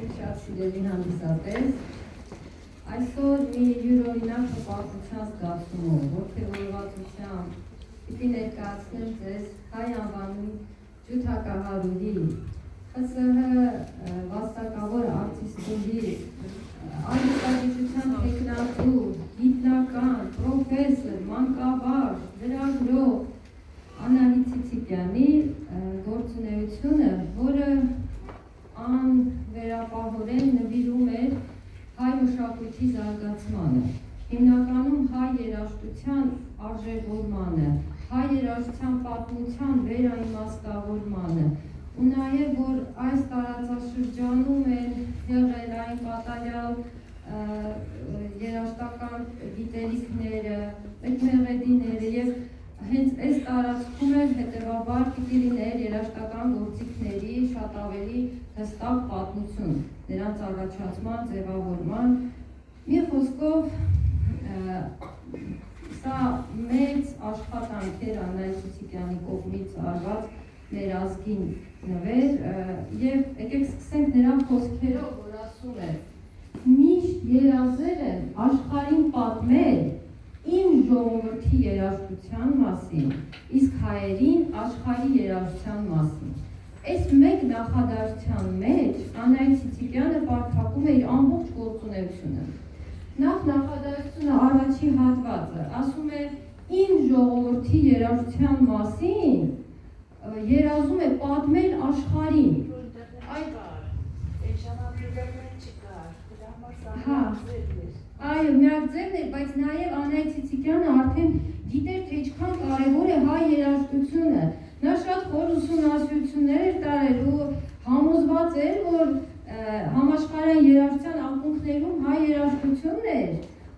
Շատ սիրելի հանդիսատես, այսօր մի յուրօրինակ հպարտության զգացումով, ոգևորվածությամբ պիտի ներկայացնեմ ձեզ հայ անվանի ջութակահարուհի, ԽՍՀ վաստակավոր արտիստուհի, արվեստագիտության տեխնատուր, գիտնական, պրոֆեսոր, մանկավար, լրագրող Անահիտ Ցիցիկյանի գործունեությունը, որը անվերապահորեն նվիրում էր հայ մշակույթի զարգացմանը, հիմնականում հայ երաժշտության արժևորմանը, հայ երաժշտության պատմության վերաիմաստավորմանը, ու նաև որ այս տարածաշրջանում են եղել այն կատարյալ երաժշտական գիտելիքները, մեկմեղեդիները եւ հենց այս տարածքում էլ հետևաբար պիտի լիներ երաժշտական գործիքների շատ ավելի հստակ պատմություն, նրանց առաջացման, ձևավորման։ Մի խոսքով, սա մեծ աշխատանք էր Անահիտ Ցիցիկյանի կողմից արված մեր ազգին նվեր, եւ եկեք սկսենք նրա խոսքերով, որ ասում է. միշտ երազել եմ աշխարհին պատմել իմ ժողովրդի երաժշտության մասին, իսկ հայերին աշխարհի երաժշտության մասին։ Այս մեկ նախադասության մեջ Անահիտ Ցիցիկյանը պարփակում է իր ամբողջ գործունեությունը։ Նախադասությունը առաջի հատվածը ասում է իմ ժողովրդի երաժշտության մասին, երազում է պատմել աշխարհին։ Այո, միակ ձևն էր, բայց նաև Անահիտ Ցիցիկյանը արդեն գիտեր, թե ինչքան կարևոր է հայ երաժշտությունը։ Նա շատ խոր ուսումնասիրություններ էր տարել ու համոզված էր, որ համաշխարհային երաժշտության ակունքներում հայ երաժշտությունն էր,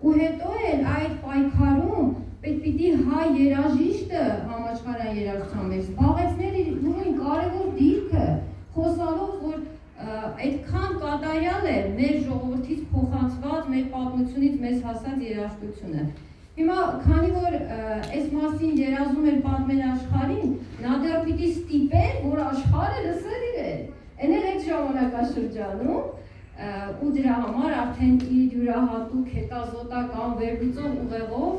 ու հետո էլ այդ պայքարում պիտի հայ երաժիշտը համաշխարհային երաժշտության մեջ զբաղեցներ իր նույն կարևոր դիրքը, խոսալով, որ այդքան կատարյալ է մեր ժողովրդից փոխանցված, մեր պատմությունից մեզ հասած երաժշտությունը։ Հիմա, քանի որ այս մասին երազում էր պատմել աշխարհին, նա դեռ պիտի ստիպեր, որ աշխարհը լսեր իրեն։ Էն էլ այդ ժամանակաշրջանում ու դրա համար արդեն իր յուրահատուկ հետազոտական վերլուծող ուղեղով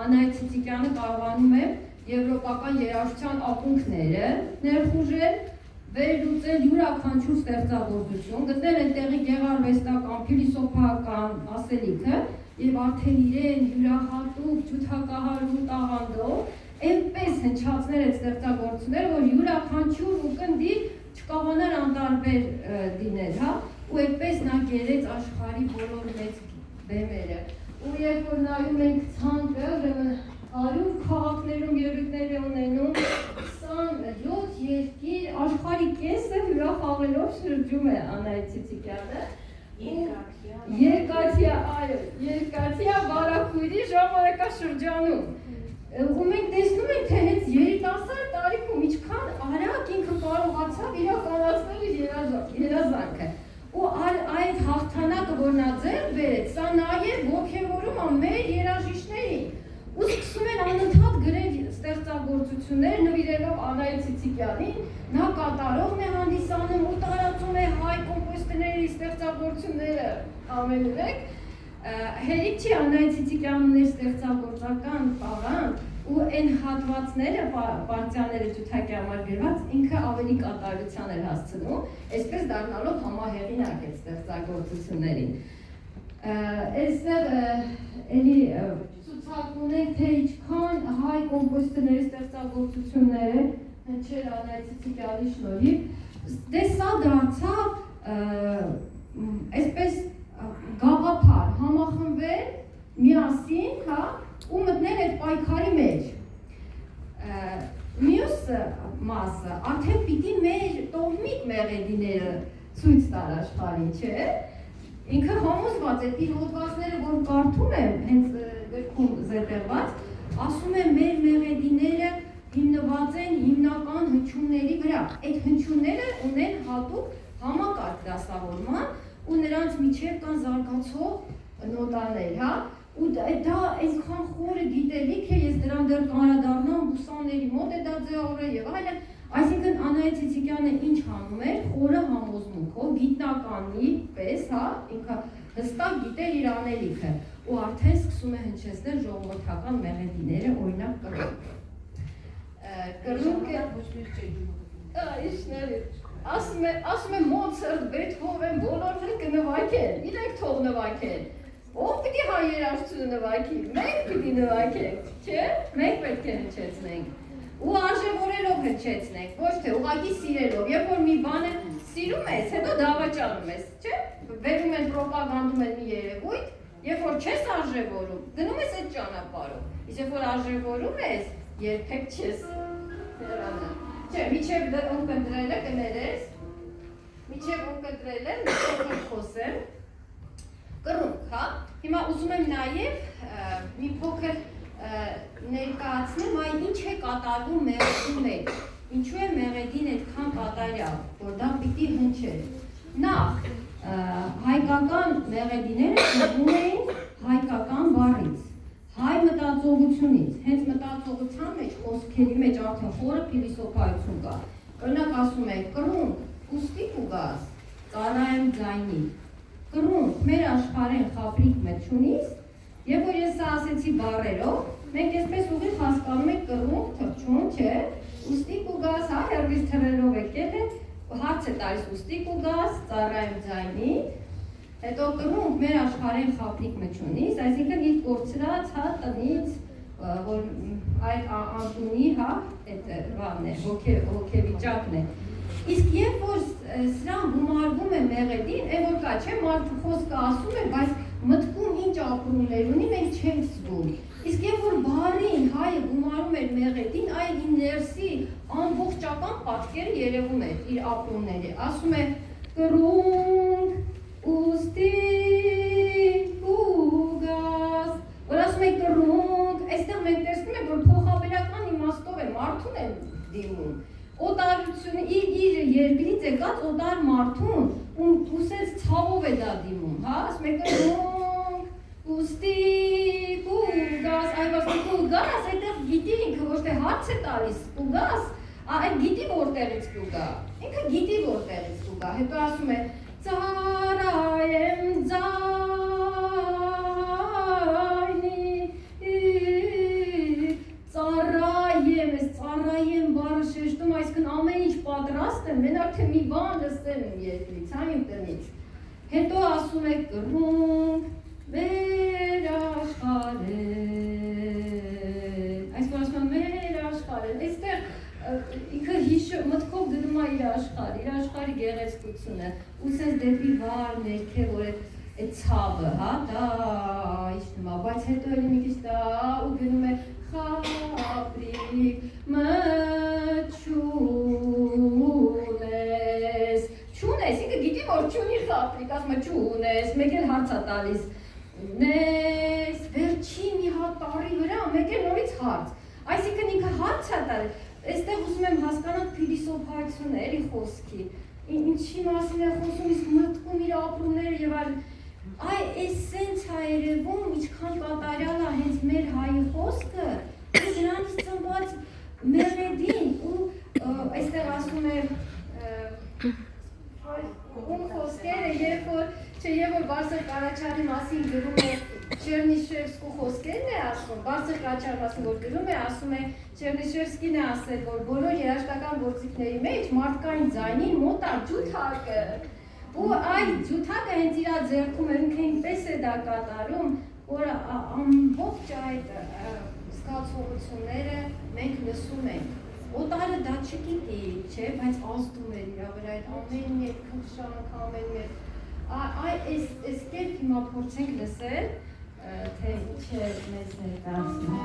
Անահիտ Ցիցիկյանը կարողանում է եվրոպական երաժշտության ակունքները ներխուժել, վերլուծել յուրաքանչյուր ստեղծագործություն, գտնել այնտեղի գեղարվեստական, փիլիսոփայական ասելիքը եւ արդեն իրեն յուրահատուկ ջութակահարու տաղանդով այնպես հնչացնել այդ ստեղծագործությունները, որ յուրաքանչյուր ուկնդիր չկարողանար անտարբեր լինել, հա, ու այդպես նա գերեց աշխարհի բոլոր մեծ բեմերը։ Ու երբ որ նայում ենք ցանկը, 100 քաղաքներում ելույթներ է ունենում, 27 երկիր, աշխարհի կեսը հյուրախաղելով շրջում է Անահիտ Ցիցիկյանը։ Երկաթյա վարակույրի ժամանակաշրջանում։ Ու մենք տեսնում ենք, թե հենց երիտասարդ տարիքում ինչքան արագ ինքը կարողացավ իրականացնել իր երազանքը։ Ու այդ հաղթանակը, որ նա ձեռք բերեց, սա նաև ոգևորում է մեր երաժիշտներին։ Ու սկսում են անընդհատ գրել ստեղծագործություններ նվիրելով Անահիտ Ցիցիկյանին, նա կատարողն է հանդիսանում ու տարածում է հայ կոմպոզիտորների ստեղծագործությունները ամենուրեք։ Հերիք չի Անահիտ Ցիցիկյանն ուներ ստեղծագործական տաղանդ ու այն հատվածները, պարտիաները ջութակի համար գրված, ինքը ավելի կատարության էր հասցնում, այսպես դառնալով համահեղինակ այդ ստեղծագործություններին։ Այստեղ էլի ցուցակում ենք, թե ինչքան հայ կոմպոզիտորների ստեղծագործությունները հնչել Անահիտ Ցիցիկյանի շնորհիվ, դե սա դարձավ այսպես գաղափար համախմբվել միասին, հա, ու մտնել այդ պայքարի մեջ։ Մյուս մասը արդեն պիտի մեր տոհմիկ մեղեդիները ցույց տալ աշխարհին, չէ՞։ Ինքը համոզված է, իր հոդվածները, որ կարդում եմ, հենց գրքում զետեղված, ասում է մեր մեղեդիները հիմնված են հիմնական հնչյունների վրա։ Այդ հնչյունները ունեն հատուկ համակարգ դասավորման ու նրանց միջև կան զարգացող նոտաներ, հա, ու դա այսքան խորը գիտելիք է, ես դրան դեռ կանրադառնամ բուսանների մոտ է դա ձևավորել եւ այլն, այսինքն Անահիտ Ցիցիկյանը ինչ անում էր, խորը համոզմունք կարգով, գիտնականի պես, հա, ինքը հստակ գիտեր իր անելիքը, ու արդեն սկսում է հնչեցնել ժողովրդական մեղեդիները, օրինակ կռունկը ասում է Մոցարտ, Բեթհովեն, բոլորն էլ կնվագեն, իրենք թող նվագեն, ով պիտի հայ երաժշտությունը նվագի, մենք պիտի նվագենք, չէ, մենք պետք է հնչեցնենք ու արժևորելով հնչեցնենք, ոչ թե ուղղակի սիրելով, երբ որ մի բանը սիրում ես, հետո դավաճանում ես, չէ, բերում են պրոպագանդում են մի երևույթ, երբ որ չես արժևորում, գնում ես այդ ճանապարհով, իսկ երբ որ արժևորում ես, երբեք չես հեռանա, չէ, միջև ունկնդրելը կներես, միջև ունկնդրելը մի խոսեմ, կռունկ, հա, հիմա ուզում եմ նաև մի փոքր ներկայացնեմ, այ ինչ է կատարվում մեղեդի մեջ, ինչու է մեղեդին այդքան կատարյալ, որ դա պիտի հնչեր, նախ, հայկական մեղեդիները ծնվում էին հայկական բառից, հայ մտածողությունից, հենց մտածողության մեջ, խոսքերի մեջ արդեն խորը փիլիսոփայություն կա, օրինակ ասում է կռունկ, ուստի կուգաս, ծառայեմ ձայնի, կռունկ, մեր աշխարհեն խաբրիկ մեջունից, երբ որ ես սա ասեցի բառերով, մենք այսպես ուղիղ հասկանում ենք կռունկ, թռչուն, չէ, ուստի կուգաս, հա, հերվից թռելով եկել է, հարց է տալիս ուստի կուգաս, ծառայեմ ձայնի, հետո կռունկ, մեր աշխարհեն խաբրիկ մեջունից, այսինքն իր կորցրած, հա, տնից, որ այդ անտունի, հա, այդ բանն է, հոգեվիճակն է, իսկ երբ որ սրան գումարվում է մեղեդին, այն որ կա, չէ, մարդու խոսքը ասում է, բայց մտքում ինչ ապրումներ ունի, մենք չենք զգում, իսկ երբ որ բառին հայը գումարում էր մեղեդին, այն իր ներսի ամբողջական պատկերը երևում է իր ապրումների, ասում է կռունկ, ուստի կուգաս, որ ասում է կռունկ, այստեղ մենք տեսնում ենք, որ փոխաբերական իմաստով է մարդուն են դիմում, օտարությունը իր երկրից եկած օտար մարդուն, ուսեց ցավով է դա դիմում, հա, ասում է կռունկ, ուստի կուգաս, այվասի կուգաս, այդտեղ գիտի ինքը ոչ թե հարց է տալիս կուգաս, այդ գիտի որտեղից կուգա, ինքը գիտի որտեղից կուգա, հետո ասում է ծառայեմ ծառայեմ բառը շեշտում, այսքան ամեն ինչ պատրաստ եմ, մենակ թե մի բան լսել եմ երկրից, հա իմ տնից, հետո ասում է կռունկ, մեր աշխարհեն, այսպես ասում է մեր աշխարհեն, այստեղ ինքը մտքով գնում է իր աշխարհի գեղեցկությունը, ու սենց դեպի վար ներքև, որ այդ ցավը, հա, դա իջնում է, բայց հետո էլի մի քիչ դա ու գնում է խաբրիկ չունես, ինքը գիտի, որ չունի խաբրիկ, ասում է չունես, մեկ էլ հարց է տալիս, նես, վերջի մի հատ տարի վրա, մեկ էլ նորից հարց, այսինքն ինքը հարց է տալիս, այստեղ ուզում եմ հասկանալ փիլիսոփայությունը, էլի խոսքի, ինչի մասին է խոսում, իսկ մտքում իր ապրումները եւ այլն, այ էսենց է երևում, ինչքան կատարյալ է հենց մեր հայի խոսքը, ու դրանից ծնված մեղեդին, ու այստեղ ասում է խոսքերը, երբ որ Բարսել Կարաչարի մասին գրում է Չերնիշևսկու խոսքերն է ասում, Բարսել Կարաչարի մասին որ գրում է, ասում է Չերնիշևսկին է ասել, որ բոլոր երաժշտական գործիքների մեջ մարդկային ձայնին մոտ է ջութակը, ու այդ ջութակը հենց իր ձեռքում է, ինքը այնպես է դա կատարում, որ ամբողջ այդ զգացողությունները մենք լսում ենք, օտարը դա չգիտի, չէ, բայց ազդում էր իր վրա այդ ամեն մի քնքշանք, ամեն մի այս կերպ հիմա փորձենք լսել, թե ինչ է մեզ ներկայացնում։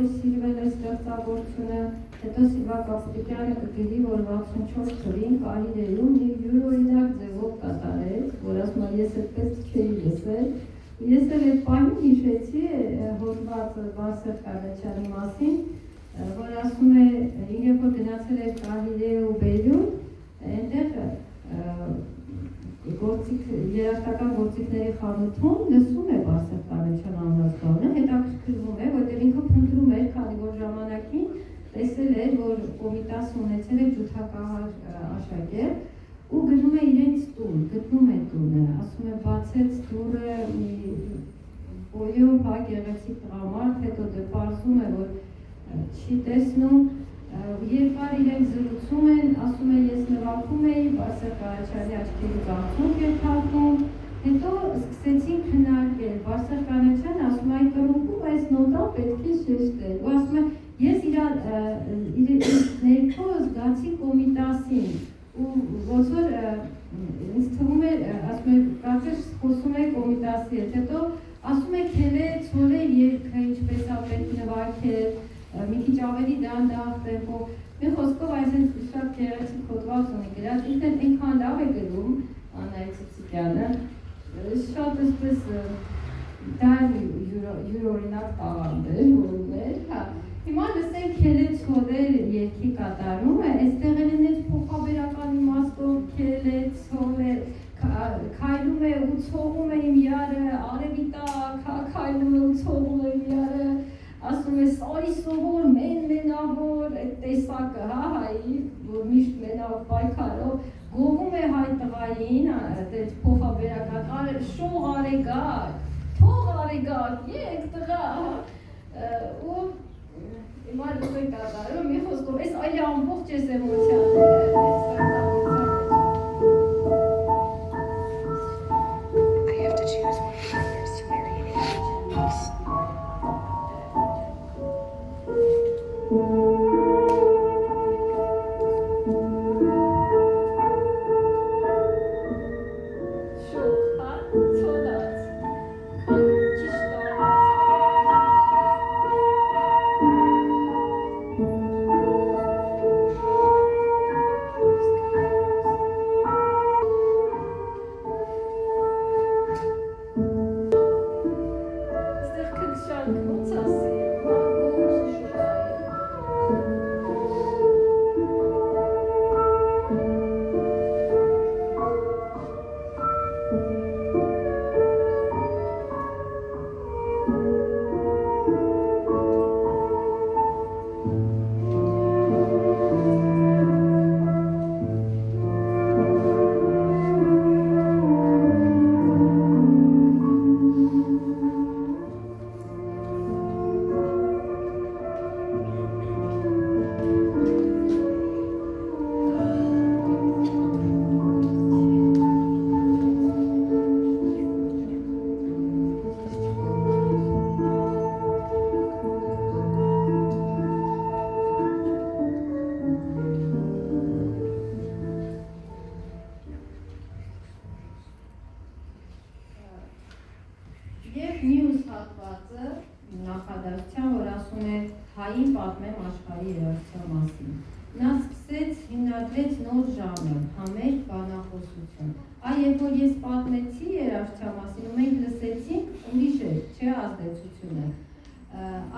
որ սիրվել է ստեղծագործությունը, հետո Սիլվա Կապուտյանը կգրի, որ 64 թվին Կարիլեում մի յուրօրինակ ձևով կատարեց, որ ասում եմ ես այդպես չէի լսել։ Ես էլ այդ պահին հիշեցի հոդված Վարսեղ Կանաչյանի մասին, որ ասում է, երբ որ գնացել էր Կարիլեու Բերյուն, այնտեղ երաժշտական գործիքների խանութում լսում է Վարսեղ Կանաչյան անվազգանը, հետաքրքրվում է, որտեղ ինքը փնտրում էր, քանի որ ժամանակին տեսել էր, որ Կոմիտաս ունեցել է ջութակահար աշակերտ ու գնում է իրենց տուն, գտնում է տունը, ասում է բացեց դուռը մի բոյով, գեղեցիկ տղամարդ, հետո դե պարզում է, որ չի տեսնում, երկար իրենք զրուցում են, ասում է ես նվագում էի, Վարսեղ Կանաչյանի աչքերից արցունք էր թափում, հետո սկսեցին քննարկել, Վարսեղ Կանաչյանը ասում է այդ կրունկում այս նոտա պետք է շեշտել, ու ասում է ես իր ներքո զգացի Կոմիտասին, ու ոնց որ ինձ թվում է, ասում է կարծես խոսում է Կոմիտասի հետ, հետո ասում է քելե ցոլե երգը ինչպես է պետք նվագել, մի քիչ ավելի դանդաղ տեմպով, մի խոսքով այսինքն շատ գեղեցիկ հոդված ունի գրած, ինքն այնքան լավ է գրում Անահիտ Ցիցիկյանը, շատ այսպես դա յուրօրինակ տաղանդ է, որում էր, հա։ Հիմա լսենք քելե ցոլեր երգի կատարումը, այստեղ էլ են փոխաբերական իմաստով քելե ցոլեր քայլում է ու ցողում է իմ յարը, արևի տակ, քայլում է ու ցողում է իմ յարը, ասում է սարի սովոր, մենավոր, այդ տեսակը, հա, հայի, որ միշտ մենավ պայքարով, գովում է հայ տղային, այդ փոխաբերական, շող արեգակ, թող արեգակ, եկ տղա, ու հիմա լսենք կատարում, մի խոսքով, այս այլ ամբողջ ես էմոցիաները,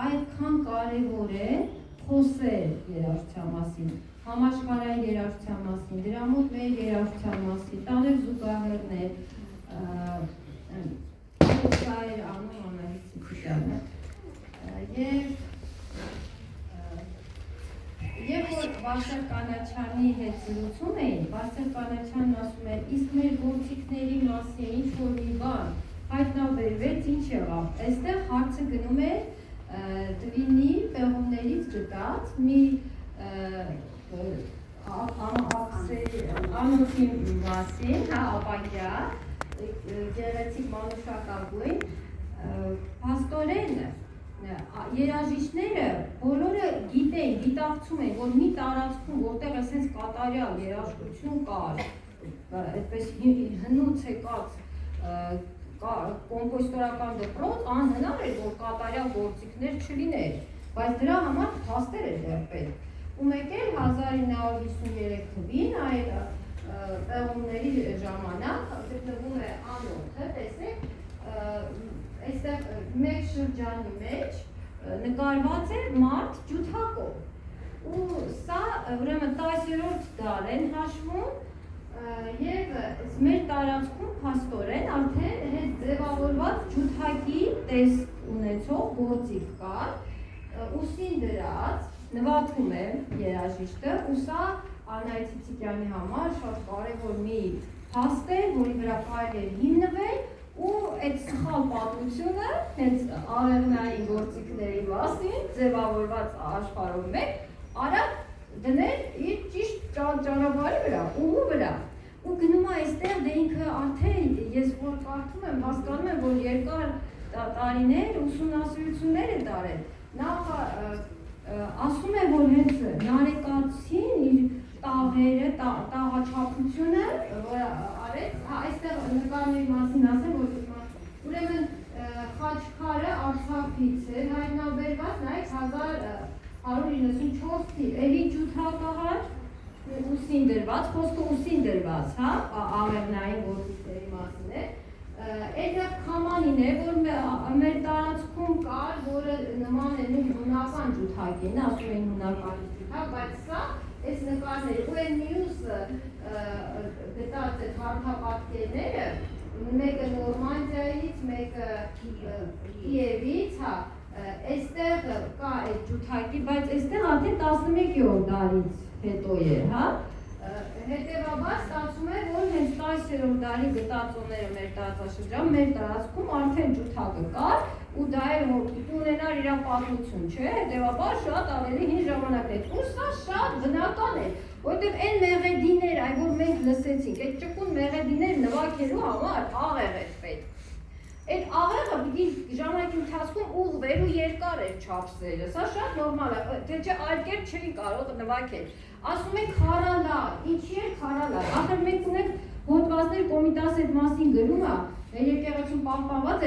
այդքան կարևոր է խոսել երաժշտության մասին, համաշխարհային երաժշտության մասին, դրա մոտ մեր երաժշտության մասին, տանել զուգահեռներ, դա էր անում Անահիտ Ցիցիկյանը, Երբ որ Վարսեղ Կանաչյանի հետ զրուցում էին, Վարսեղ Կանաչյանն ասում էր, իսկ մեր գործիքների մասին ինչ-որ մի բան հայտնաբերվեց, ինչ եղավ, այստեղ հարցը գնում է Տվինի պեղումներից գտած մի անոթի մասին, ապակյա, գեղեցիկ մանուշակագույն, փաստորեն երաժիշտները բոլորը գիտեն, գիտակցում են, որ մի տարածքում, որտեղ այսպես կատարյալ երաժշտություն կար, այդպես հնուց եկած կոմպոզիտորական դպրոց, անհնար էր, որ կատարյալ գործիքներ չլիներ։ բայց դրա համար փաստեր է դեռ պետք։ Ու մեկ էլ 1953 թվին այդ պեղումների ժամանակ գտնվում է անոթը, տեսեք, այստեղ մեկ շրջանի մեջ նկարված է մարդ ջութակով։ Ու սա ուրեմն 10-րդ դար են հաշվում եւ մեր տարածքում փաստորեն արդեն հետ ձևավորված ջութակի տեսք ունեցող գործիք կար, ուսին դրած նվագում է երաժիշտը, ու սա Անահիտ Ցիցիկյանի համար շատ կարևոր մի փաստ է, որի վրա կարելի է հիմնվել, ու այդ սխալ պատմությունը հենց աղեղնային գործիքների մասին ձևավորված աշխարհով մեկ արագ դնել իր ճիշտ ճանապարհի վրա, ուղու վրա։ Ու գնում է այստեղ, դե ինքը արդեն ես որ կարդում եմ, հասկանում եմ, որ երկար տարիներ ուսումնասիրություններ է տարել։ Նախ ասում է, որ հենց Նարեկացին իր տաղերը, տաղաչափությունը, որ արեց, այստեղ նկարների մասին ասեմ, որ ուրեմն Խաչքարը Արցախից է հայտնաբերված, նայեք 1194 թիվ, էլի ջութակահար, ուսին դրված, խոսքը ուսին դրված, հա, աղեղնային գործիքների մասին է։ Այդտեղ քամանին է, որ մեր տարածքում կար, որը նման է նույն հունական ջութակին, ասում են հունական ջութակ, բայց սա այս նկարները, ու այն մյուս գտած այդ հարթապատկերները, մեկը Նորմանդիայից, մեկը Կիևից, հա, այստեղ կա այդ ջութակի, բայց այստեղ արդեն 11-րդ դարից հետո է, հա, հետևաբար ստացվում է, որ հենց 10-րդ դարի գտածոները մեր տարածաշրջան, մեր տարածքում արդեն ջութակը կար, ու դա էլ ունենար իր պատմություն, չէ, հետևաբար շատ ավելի հին ժամանակներ, ու սա շատ բնական է, որտեղ այն մեղեդիներ, այ որ մենք լսեցինք, այդ ճկուն մեղեդիներ նվագելու համար աղեղ էր պետք։ Այդ աղեղը պիտի ժամանակի ընթացքում ուղղվեր ու երկար էր չափսերը, սա շատ նորմալ է, թե չէ այլ կերպ չէին կարող նվագել։ Ասում են քարալար, ինչի է քարալար, ախր մենք ունենք հոդվածներ Կոմիտասի այդ մասին գրում է, մեր եկեղեցում պահպանված է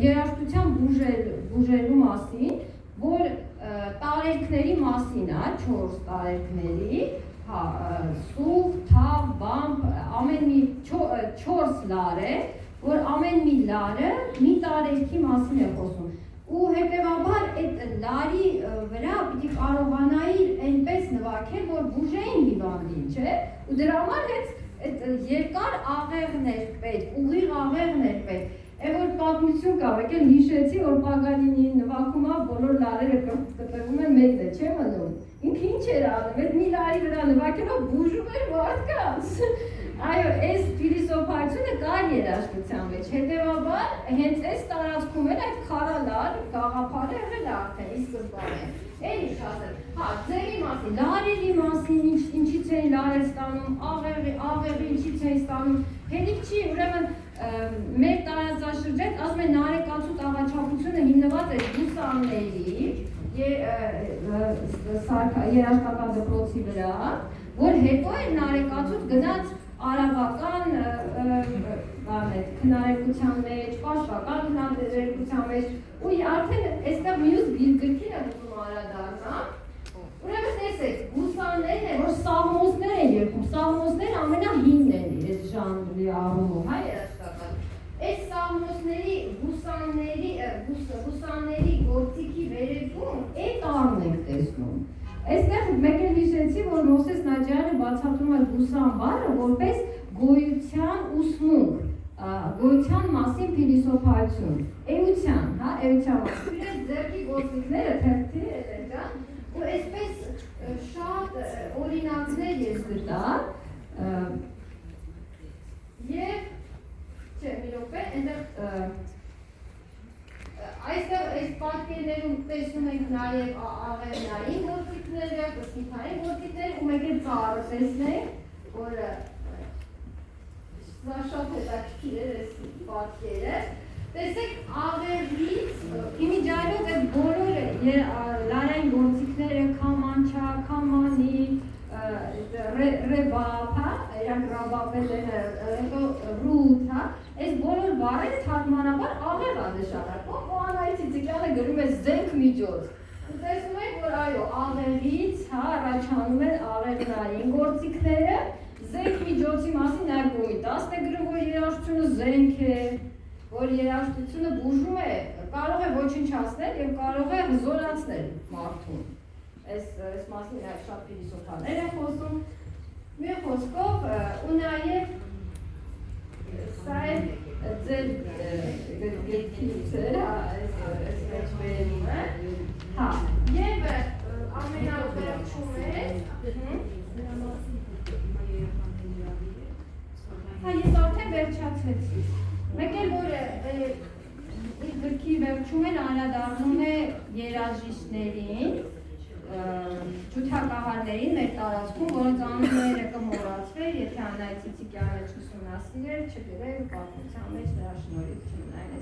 երաժշտության բուժելու մասին, որ տարերքների մասին է, 4 տարերքների, սուղ, թավ, բամբ, ամեն մի 4 լար է, որ ամեն մի լարը մի տարերքի մասին է խոսում։ Ու հետևաբար այդ լարի վրա պիտի կարողանայի այնպես նվագել, որ բուժեին հիվանդին, չէ՞։ Ու դրա համար հենց այդ երկար աղեղներ պետք, ուղիղ աղեղներ պետք։ Այն որ պատմություն կա, եկել հիշեցի, որ Պագանինի նվագում է, բոլոր լարերը կտրվում են մեկն է, չէ՞ մնում։ Ինքը ինչ էր անում, այդ մի լարի վրա նվագելով բուժում էր մարդկանց։ Այո, այս փիլիսոփայությունը կար երաժշտության մեջ, հետևաբար հենց այս տարածքում էլ այդ քարալար գաղափարը եղել է արդեն ի սկզբանե։ Էլի շատ է։ Հա, ձերի մասին, լարերի մասին, ինչից էին լարեր ստանում, աղեղի ինչից էին ստանում, հետիք չի, ուրեմն մեր տարածաշրջան, ասում են նարեկացու տաղաչափությունը հիմնված է բուսանների երաժշտական դպրոցի վրա, որ հետո է նարեկացուց գնաց արաբական քնարերգության մեջ, պաշտպանական քնարերգության մեջ, ու արդեն այստեղ մյուս գրքին է ուզում անդրադառնալ։ Ուրեմն տեսեք, բուսաններն են, որ սաղմոսներ են երգում, սաղմոսները ամենահինն են այս ժանրի առումով, հա, երաժշտական։ Այս սաղմոսների, բուսանների գործիքի վերևում այդ առն ենք տեսնում։ Այստեղ մեկ էլ հիշեցի, որ Մովսես Նաջարյանը բացատրում է բուսան բառը որպես գոյության ուսմունք, գոյության մասին փիլիսոփայություն, էության, հա, էության մասին։ Իրենց ձեռքի գործիքները թերթի էլեկան, ու այսպես շատ օրինակներ ես գտա, և, չէ, մի րոպե, այնտեղ այստեղ այս պատկերներում տեսնում ենք նաև աղեղնային գործիքները, կսնիթային գործիքներ, ու մեկ էլ ծառը տեսնենք, որը սա շատ հետաքրքիր է այս պատկերը։ Տեսեք աղեղից, իմիջիայլոց այդ բոլոր լարային գործիքները, քամանչա, քամանի, ռեբապ, հա, իրանք ռաբապել են, ռութ, հա, այս բոլոր բառերը թարգմանաբար աղեղ է նշանակում, ու Անահիտ Ցիցիկյանը գրում է զենք միջոց, Տեսնում եք, որ այո, աղերից, հա, առաջանում են աղերնային գործիքները, զենք միջոցի մասին նաև Կոմիտասն է գրում, որ երաժշտությունը զենք է, որ երաժշտությունը բուժում է, կարող է ոչնչացնել եւ կարող է հզորացնել մարդուն։ Այս մասին նաև շատ ֆիլիսոփաներ են խոսում։ Մի խոսքով ու նաև սա է ձեր գետքիցերը, այս վերում է, հա, և ամենավերջում է, հա, ես արդեն վերջացեցի, մեկ էլ որ իր գրքի վերջում են անդրադառնում է երաժիշտներին, ջութակահարներին մեր տարածքում, որոնց անունները կմոռացվեր, եթե Անահիտ Ցիցիկյանը չուսումնասիրեր, չգրեր պատմության մեջ դրա շնորհիվ չմնային